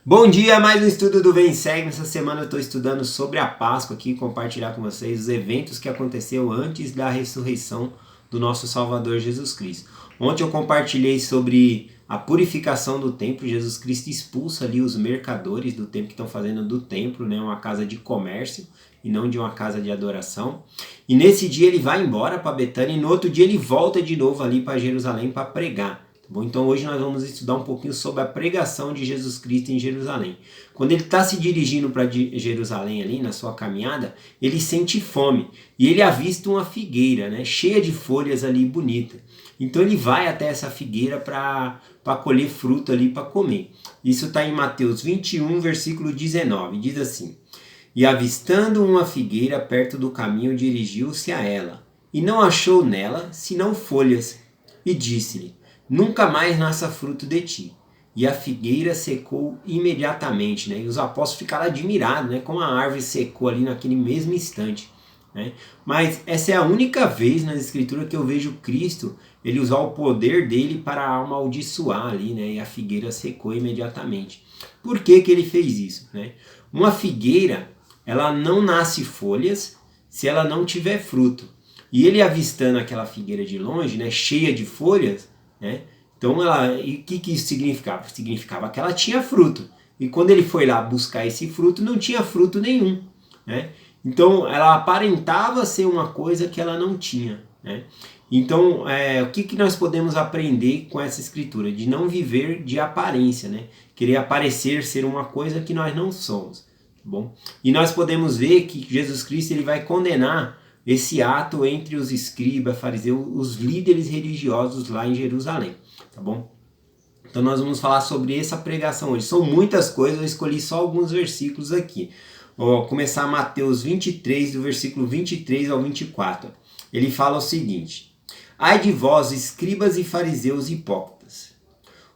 Bom dia, mais um estudo do Vem Segue. Essa semana eu estou estudando sobre a Páscoa aqui, compartilhar com vocês os eventos que aconteceu antes da ressurreição do nosso Salvador Jesus Cristo. Ontem eu compartilhei sobre a purificação do templo. Jesus Cristo expulsa ali os mercadores do templo que estão fazendo do templo, né, uma casa de comércio e não de uma casa de adoração. E nesse dia ele vai embora para Betânia e no outro dia ele volta de novo ali para Jerusalém para pregar. Bom, então hoje nós vamos estudar um pouquinho sobre a pregação de Jesus Cristo em Jerusalém. Quando ele está se dirigindo para Jerusalém ali, na sua caminhada, ele sente fome e ele avista uma figueira, né, cheia de folhas ali bonita. Então ele vai até essa figueira para colher fruto ali para comer. Isso está em Mateus 21, versículo 19, diz assim: E avistando uma figueira perto do caminho, dirigiu-se a ela, e não achou nela senão folhas, e disse-lhe: Nunca mais nasça fruto de ti. E a figueira secou imediatamente, né? E os apóstolos ficaram admirados, né? Como a árvore secou ali naquele mesmo instante, né? Mas essa é a única vez na Escritura que eu vejo Cristo ele usar o poder dele para amaldiçoar ali, né? E a figueira secou imediatamente. Por que que ele fez isso, né? Uma figueira, ela não nasce folhas se ela não tiver fruto. E ele avistando aquela figueira de longe, né? Cheia de folhas, né? Então, o que isso significava? Significava que ela tinha fruto. E quando ele foi lá buscar esse fruto, não tinha fruto nenhum, né? Então, ela aparentava ser uma coisa que ela não tinha, né? Então, o que nós podemos aprender com essa escritura? De não viver de aparência, né? Querer aparecer ser uma coisa que nós não somos, tá bom? E nós podemos ver que Jesus Cristo ele vai condenar esse ato entre os escribas, fariseus, os líderes religiosos lá em Jerusalém, tá bom? Então nós vamos falar sobre essa pregação hoje. São muitas coisas, eu escolhi só alguns versículos aqui. Vou começar Mateus 23, do versículo 23 ao 24. Ele fala o seguinte: Ai de vós, escribas e fariseus hipócritas,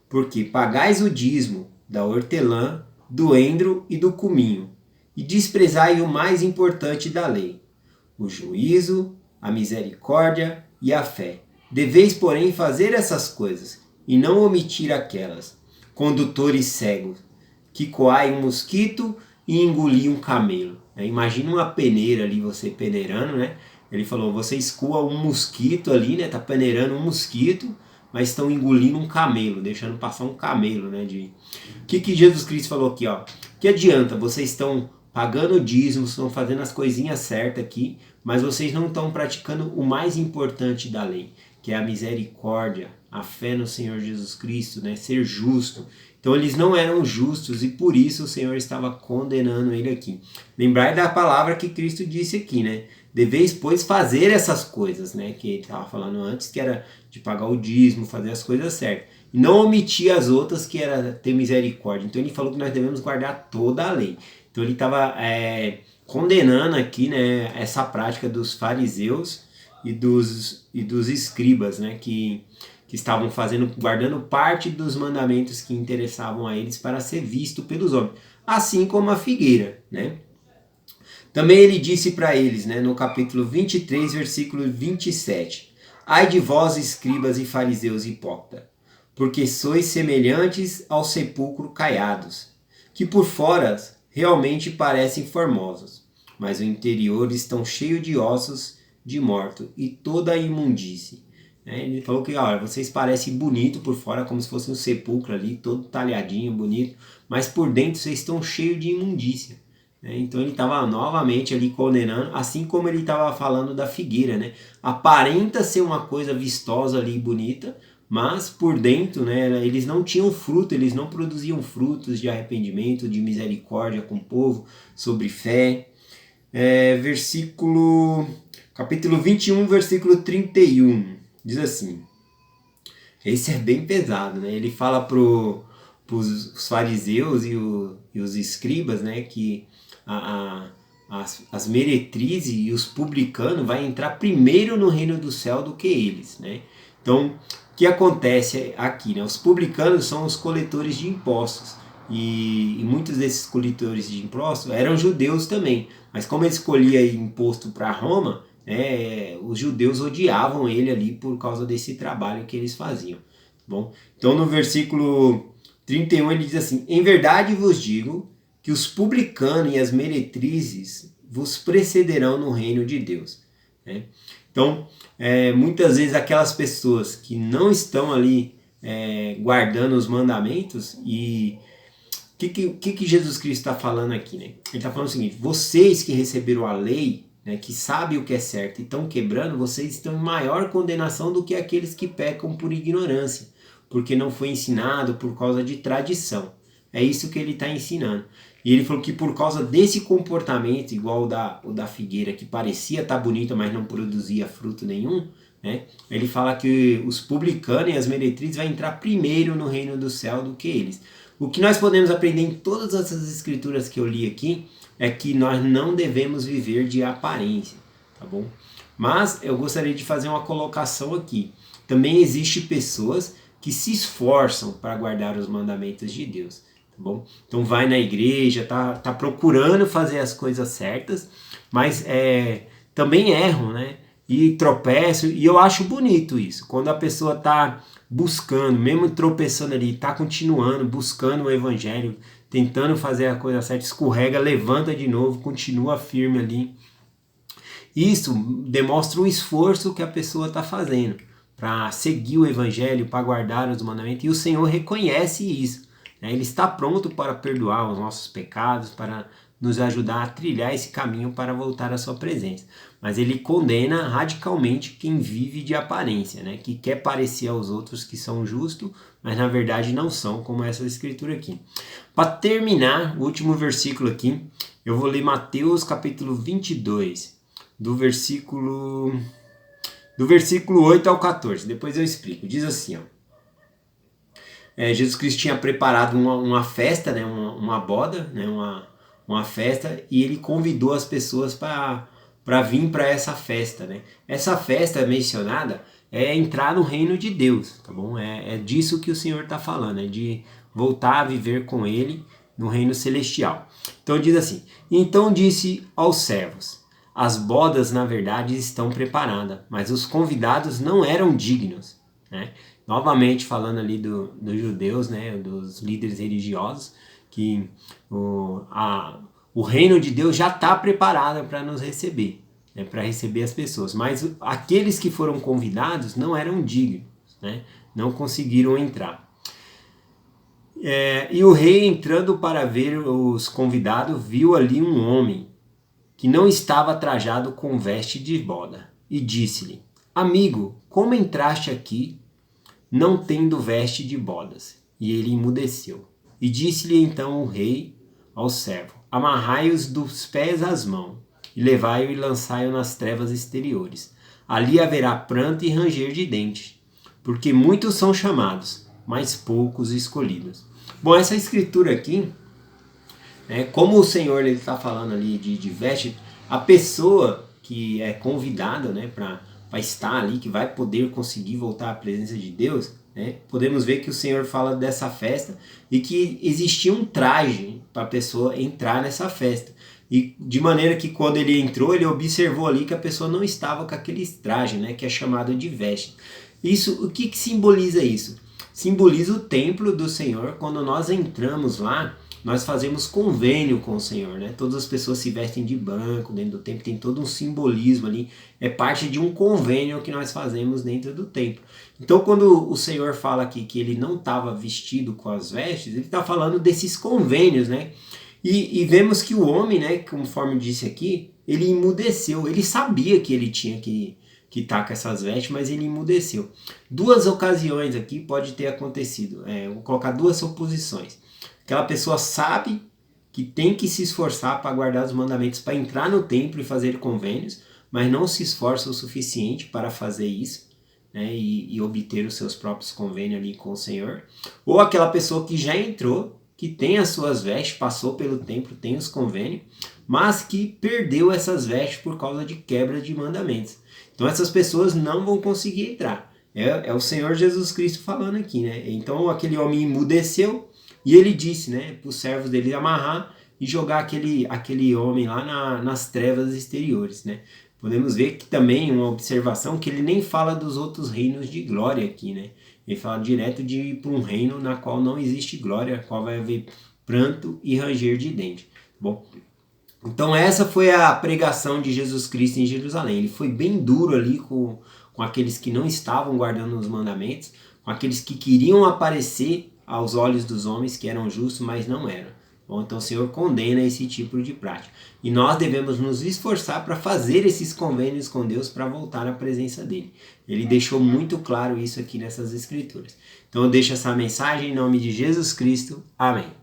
porque pagais o dízimo da hortelã, do endro e do cominho, e desprezai o mais importante da lei, o juízo, a misericórdia e a fé. Deveis, porém, fazer essas coisas, e não omitir aquelas. Condutores cegos, que coai um mosquito e engolir um camelo. Imagina uma peneira ali, você peneirando, né? Ele falou, você escoa um mosquito ali, né? Tá peneirando um mosquito, mas estão engolindo um camelo, deixando passar um camelo, né? O que Jesus Cristo falou aqui, ó? Que adianta, vocês estão pagando o dízimo, estão fazendo as coisinhas certas aqui, mas vocês não estão praticando o mais importante da lei, que é a misericórdia, a fé no Senhor Jesus Cristo, né? Ser justo. Então eles não eram justos e por isso o Senhor estava condenando ele aqui. Lembrai da palavra que Cristo disse aqui, né? Deveis, pois, fazer essas coisas, né? Que ele estava falando antes, que era de pagar o dízimo, fazer as coisas certas. E não omitir as outras, que era ter misericórdia. Então ele falou que nós devemos guardar toda a lei. Então ele estava condenando aqui, né, essa prática dos fariseus e dos escribas, né, que estavam guardando parte dos mandamentos que interessavam a eles para ser visto pelos homens, assim como a figueira, né? Também ele disse para eles, né, no capítulo 23, versículo 27, Ai de vós, escribas e fariseus hipócritas, porque sois semelhantes ao sepulcro caiados, que por fora realmente parecem formosos, mas o interior estão cheio de ossos de morto e toda a imundície. Ele falou que olha, vocês parecem bonito por fora, como se fosse um sepulcro ali, todo talhadinho, bonito, mas por dentro vocês estão cheios de imundícia. Então ele estava novamente ali condenando, assim como ele estava falando da figueira, né? Aparenta ser uma coisa vistosa ali, bonita, mas por dentro, né, eles não tinham fruto, eles não produziam frutos de arrependimento, de misericórdia com o povo, sobre fé. Capítulo 21, versículo 31, diz assim, esse é bem pesado, né? Ele fala para os fariseus e os escribas, né, que as meretrizes e os publicanos vai entrar primeiro no reino do céu do que eles, né? Então, o que acontece aqui, né? Os publicanos são os coletores de impostos e muitos desses coletores de impostos eram judeus também, mas como ele escolhia imposto para Roma, os judeus odiavam ele ali por causa desse trabalho que eles faziam. Bom, então no versículo 31 ele diz assim: em verdade vos digo que os publicanos e as meretrizes vos precederão no reino de Deus. Né? Então, muitas vezes aquelas pessoas que não estão ali guardando os mandamentos, e o que Jesus Cristo está falando aqui? Né? Ele está falando o seguinte: vocês que receberam a lei, né, que sabem o que é certo e estão quebrando, vocês estão em maior condenação do que aqueles que pecam por ignorância, porque não foi ensinado por causa de tradição. É isso que ele está ensinando. E ele falou que por causa desse comportamento, igual o da figueira, que parecia estar bonita, mas não produzia fruto nenhum, né? Ele fala que os publicanos e as meretrizes vão entrar primeiro no reino do céu do que eles. O que nós podemos aprender em todas essas escrituras que eu li aqui é que nós não devemos viver de aparência, tá bom? Mas eu gostaria de fazer uma colocação aqui. Também existem pessoas que se esforçam para guardar os mandamentos de Deus, tá bom? Então vai na igreja, tá procurando fazer as coisas certas, mas também erram, né? E tropeçam, e eu acho bonito isso, quando a pessoa tá buscando, mesmo tropeçando ali, tá continuando, buscando o evangelho, tentando fazer a coisa certa, escorrega, levanta de novo, continua firme ali. Isso demonstra o esforço que a pessoa está fazendo para seguir o evangelho, para guardar os mandamentos, e o Senhor reconhece isso. Né? Ele está pronto para perdoar os nossos pecados, para nos ajudar a trilhar esse caminho para voltar à sua presença. Mas ele condena radicalmente quem vive de aparência, né? Que quer parecer aos outros que são justos, mas na verdade não são, como essa escritura aqui. Para terminar, o último versículo aqui, eu vou ler Mateus capítulo 22, do versículo 8 ao 14. Depois eu explico. Diz assim, ó. Jesus Cristo tinha preparado uma festa, né? uma boda, né? uma festa, e ele convidou as pessoas para vir para essa festa, né? Essa festa mencionada é entrar no reino de Deus, tá bom? É disso que o Senhor está falando, é de voltar a viver com Ele no reino celestial. Então diz assim: então disse aos servos: as bodas na verdade estão preparadas, mas os convidados não eram dignos, né? Novamente falando ali dos judeus, né? Dos líderes religiosos, que o reino de Deus já está preparado para nos receber, né, para receber as pessoas. Mas aqueles que foram convidados não eram dignos, né, não conseguiram entrar. E o rei, entrando para ver os convidados, viu ali um homem que não estava trajado com veste de boda, e disse-lhe: amigo, como entraste aqui não tendo veste de bodas? E ele emudeceu. E disse-lhe então o rei ao servo: amarrai-os dos pés às mãos, e levai-o e lançai-o nas trevas exteriores. Ali haverá pranto e ranger de dentes, porque muitos são chamados, mas poucos escolhidos. Bom, essa escritura aqui, como o Senhor está falando ali de veste, a pessoa que é convidada, né, para estar ali, que vai poder conseguir voltar à presença de Deus, né, podemos ver que o Senhor fala dessa festa e que existia um traje para a pessoa entrar nessa festa. E de maneira que quando ele entrou, ele observou ali que a pessoa não estava com aquele traje, né, que é chamado de veste. Isso, o que simboliza isso? Simboliza o templo do Senhor. Quando nós entramos lá, nós fazemos convênio com o Senhor, né? Todas as pessoas se vestem de branco dentro do templo, tem todo um simbolismo ali, é parte de um convênio que nós fazemos dentro do templo. Então quando o Senhor fala aqui que ele não estava vestido com as vestes, ele está falando desses convênios, né? E vemos que o homem, né, conforme disse aqui, ele emudeceu, ele sabia que ele tinha que estar com essas vestes, mas ele emudeceu. Duas ocasiões aqui pode ter acontecido, vou colocar duas suposições. Aquela pessoa sabe que tem que se esforçar para guardar os mandamentos, para entrar no templo e fazer convênios, mas não se esforça o suficiente para fazer isso, né, e obter os seus próprios convênios ali com o Senhor. Ou aquela pessoa que já entrou, que tem as suas vestes, passou pelo templo, tem os convênios, mas que perdeu essas vestes por causa de quebra de mandamentos. Então essas pessoas não vão conseguir entrar. É o Senhor Jesus Cristo falando aqui, né? Então aquele homem emudeceu, e ele disse, né, para os servos dele amarrar e jogar aquele homem lá nas trevas exteriores, né? Podemos ver que também uma observação que ele nem fala dos outros reinos de glória aqui, né? Ele fala direto de ir para um reino na qual não existe glória, na qual vai haver pranto e ranger de dente. Bom, então essa foi a pregação de Jesus Cristo em Jerusalém. Ele foi bem duro ali com aqueles que não estavam guardando os mandamentos, com aqueles que queriam aparecer aos olhos dos homens que eram justos, mas não eram. Bom, então o Senhor condena esse tipo de prática. E nós devemos nos esforçar para fazer esses convênios com Deus para voltar à presença dele. Ele deixou muito claro isso aqui nessas escrituras. Então eu deixo essa mensagem em nome de Jesus Cristo. Amém.